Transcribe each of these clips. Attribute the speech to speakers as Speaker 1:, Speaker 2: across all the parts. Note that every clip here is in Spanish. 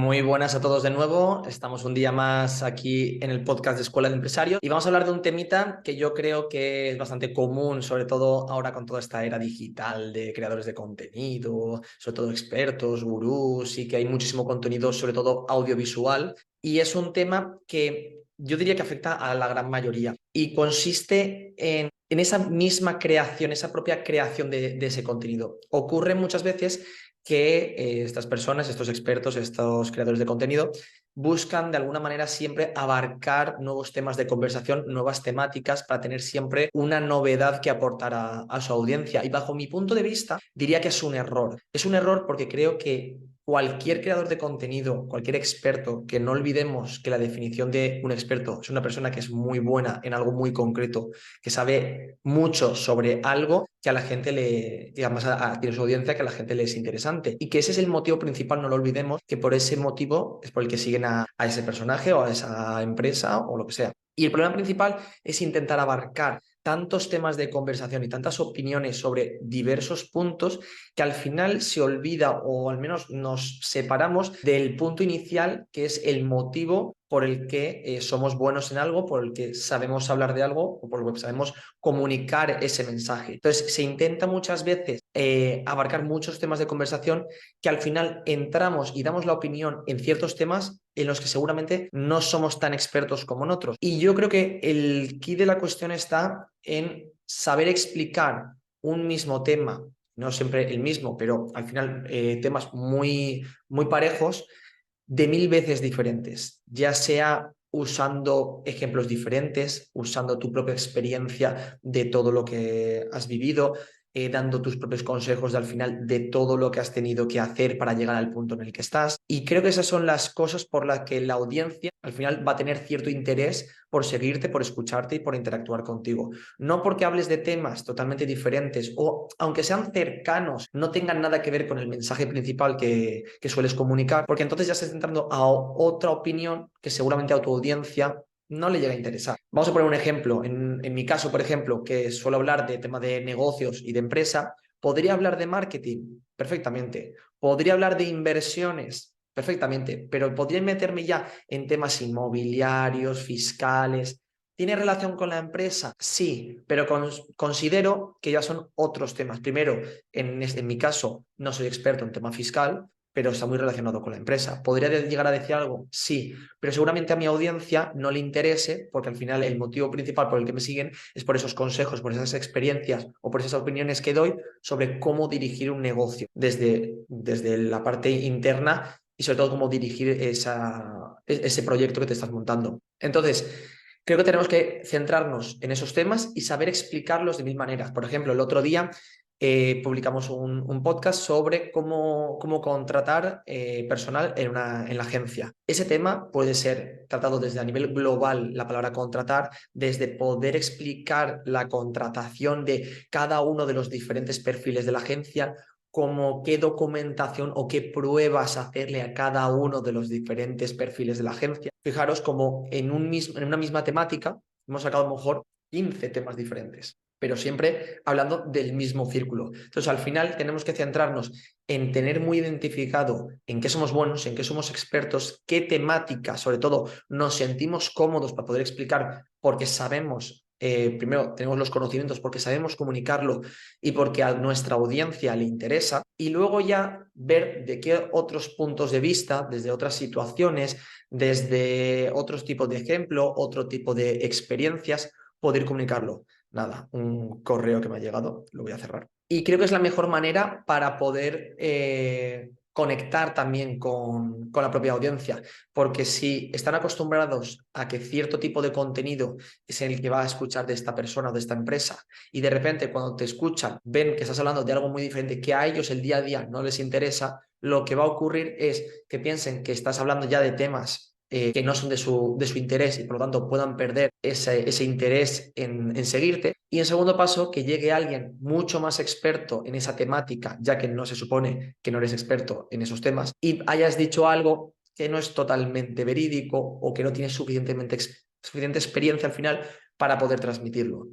Speaker 1: Muy buenas a todos de nuevo. Estamos un día más aquí en el podcast de Escuela de Empresario y vamos a hablar de un temita que yo creo que es bastante común, sobre todo ahora con toda esta era digital de creadores de contenido, sobre todo expertos, gurús y que hay muchísimo contenido, sobre todo audiovisual. Y es un tema que yo diría que afecta a la gran mayoría y consiste en esa misma creación, esa propia creación de ese contenido. Ocurre muchas veces que estas personas, estos expertos, estos creadores de contenido, buscan de alguna manera siempre abarcar nuevos temas de conversación, nuevas temáticas para tener siempre una novedad que aportar a su audiencia. Y bajo mi punto de vista, diría que es un error. Es un error porque creo que cualquier creador de contenido, cualquier experto, que no olvidemos que la definición de un experto es una persona que es muy buena en algo muy concreto, que sabe mucho sobre algo que a la gente que además tiene su audiencia, que a la gente le es interesante. Y que ese es el motivo principal, no lo olvidemos, que por ese motivo es por el que siguen a ese personaje o a esa empresa o lo que sea. Y el problema principal es intentar abarcar tantos temas de conversación y tantas opiniones sobre diversos puntos que al final se olvida o al menos nos separamos del punto inicial, que es el motivo por el que somos buenos en algo, por el que sabemos hablar de algo o por el que sabemos comunicar ese mensaje. Entonces, se intenta muchas veces abarcar muchos temas de conversación que al final entramos y damos la opinión en ciertos temas en los que seguramente no somos tan expertos como en otros. Y yo creo que el quid de la cuestión está en saber explicar un mismo tema, no siempre el mismo, pero al final temas muy parejos, de mil veces diferentes, ya sea usando ejemplos diferentes, usando tu propia experiencia de todo lo que has vivido, dando tus propios consejos al final de todo lo que has tenido que hacer para llegar al punto en el que estás. Y creo que esas son las cosas por las que la audiencia al final va a tener cierto interés por seguirte, por escucharte y por interactuar contigo. No porque hables de temas totalmente diferentes o aunque sean cercanos, no tengan nada que ver con el mensaje principal que sueles comunicar, porque entonces ya estás entrando a otra opinión que seguramente a tu audiencia no le llega a interesar. Vamos a poner un ejemplo. En mi caso, por ejemplo, que suelo hablar de tema de negocios y de empresa, podría hablar de marketing perfectamente. Podría hablar de inversiones perfectamente, pero podría meterme ya en temas inmobiliarios, fiscales. ¿Tiene relación con la empresa? Sí, pero considero que ya son otros temas. Primero, en mi caso, no soy experto en tema fiscal, pero está muy relacionado con la empresa. ¿Podría llegar a decir algo? Sí, pero seguramente a mi audiencia no le interese, porque al final el motivo principal por el que me siguen es por esos consejos, por esas experiencias o por esas opiniones que doy sobre cómo dirigir un negocio desde la parte interna y sobre todo cómo dirigir ese proyecto que te estás montando. Entonces, creo que tenemos que centrarnos en esos temas y saber explicarlos de mil maneras. Por ejemplo, el otro día publicamos un podcast sobre cómo contratar personal en la agencia. Ese tema puede ser tratado desde a nivel global, la palabra contratar, desde poder explicar la contratación de cada uno de los diferentes perfiles de la agencia, como qué documentación o qué pruebas hacerle a cada uno de los diferentes perfiles de la agencia. Fijaros como en una misma temática hemos sacado a lo mejor 15 temas diferentes, pero siempre hablando del mismo círculo. Entonces, al final tenemos que centrarnos en tener muy identificado en qué somos buenos, en qué somos expertos, qué temática, sobre todo, nos sentimos cómodos para poder explicar, porque sabemos, primero, tenemos los conocimientos, porque sabemos comunicarlo y porque a nuestra audiencia le interesa, y luego ya ver de qué otros puntos de vista, desde otras situaciones, desde otros tipos de ejemplo, otro tipo de experiencias, poder comunicarlo. Nada, un correo que me ha llegado, lo voy a cerrar. Y creo que es la mejor manera para poder conectar también con la propia audiencia, porque si están acostumbrados a que cierto tipo de contenido es el que va a escuchar de esta persona o de esta empresa, y de repente cuando te escuchan ven que estás hablando de algo muy diferente que a ellos el día a día no les interesa, lo que va a ocurrir es que piensen que estás hablando ya de temas que no son de su interés y por lo tanto puedan perder ese interés en seguirte. Y en segundo paso, que llegue alguien mucho más experto en esa temática, ya que no se supone que no eres experto en esos temas, y hayas dicho algo que no es totalmente verídico o que no tienes suficiente experiencia al final para poder transmitirlo.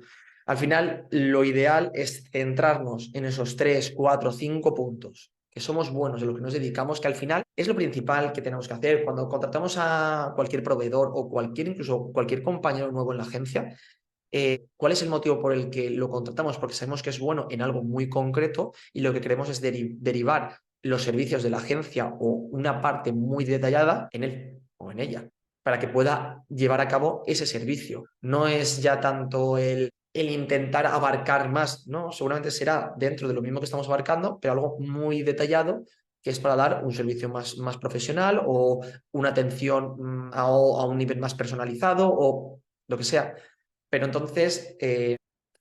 Speaker 1: Al final, lo ideal es centrarnos en esos 3, 4, 5 puntos que somos buenos en lo que nos dedicamos, que al final es lo principal que tenemos que hacer. Cuando contratamos a cualquier proveedor o incluso cualquier compañero nuevo en la agencia, ¿cuál es el motivo por el que lo contratamos? Porque sabemos que es bueno en algo muy concreto y lo que queremos es derivar los servicios de la agencia o una parte muy detallada en él o en ella, para que pueda llevar a cabo ese servicio. No es ya tanto el intentar abarcar más, ¿no? Seguramente será dentro de lo mismo que estamos abarcando, pero algo muy detallado que es para dar un servicio más profesional o una atención a un nivel más personalizado o lo que sea. Pero entonces,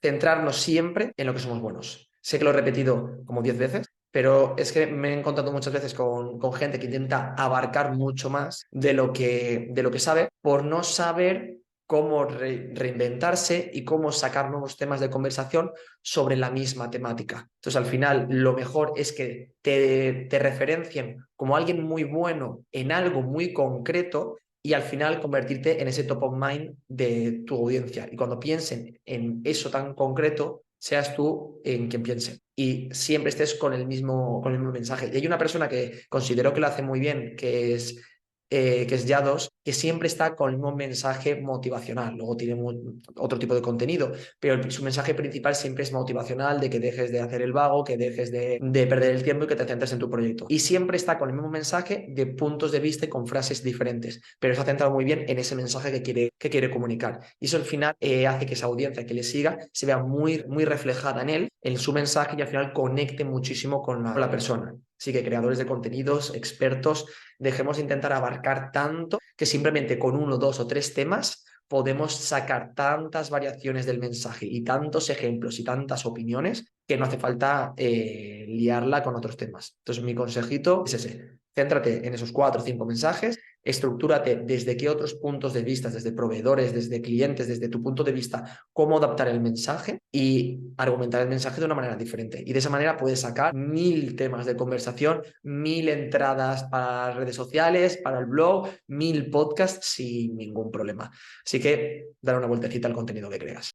Speaker 1: centrarnos siempre en lo que somos buenos. Sé que lo he repetido como 10 veces, pero es que me he encontrado muchas veces con gente que intenta abarcar mucho más de lo que sabe por no saber cómo reinventarse y cómo sacar nuevos temas de conversación sobre la misma temática. Entonces, al final, lo mejor es que te referencien como alguien muy bueno en algo muy concreto y al final convertirte en ese top of mind de tu audiencia. Y cuando piensen en eso tan concreto, seas tú en quien piense. Y siempre estés con el mismo mensaje. Y hay una persona que considero que lo hace muy bien, que es Yados, que siempre está con el mismo mensaje motivacional. Luego tiene otro tipo de contenido, pero su mensaje principal siempre es motivacional, de que dejes de hacer el vago, que dejes de perder el tiempo y que te centres en tu proyecto. Y siempre está con el mismo mensaje de puntos de vista y con frases diferentes, pero se ha centrado muy bien en ese mensaje que quiere comunicar. Y eso al final hace que esa audiencia que le siga se vea muy reflejada en él, en su mensaje y al final conecte muchísimo con la persona. Así que creadores de contenidos, expertos, dejemos de intentar abarcar tanto que simplemente con uno, dos o tres temas podemos sacar tantas variaciones del mensaje y tantos ejemplos y tantas opiniones que no hace falta liarla con otros temas. Entonces, mi consejito es ese. Céntrate en esos 4 o 5 mensajes, estructúrate desde qué otros puntos de vista, desde proveedores, desde clientes, desde tu punto de vista, cómo adaptar el mensaje y argumentar el mensaje de una manera diferente. Y de esa manera puedes sacar 1000 temas de conversación, 1000 entradas para las redes sociales, para el blog, 1000 podcasts sin ningún problema. Así que dar una vueltecita al contenido que creas.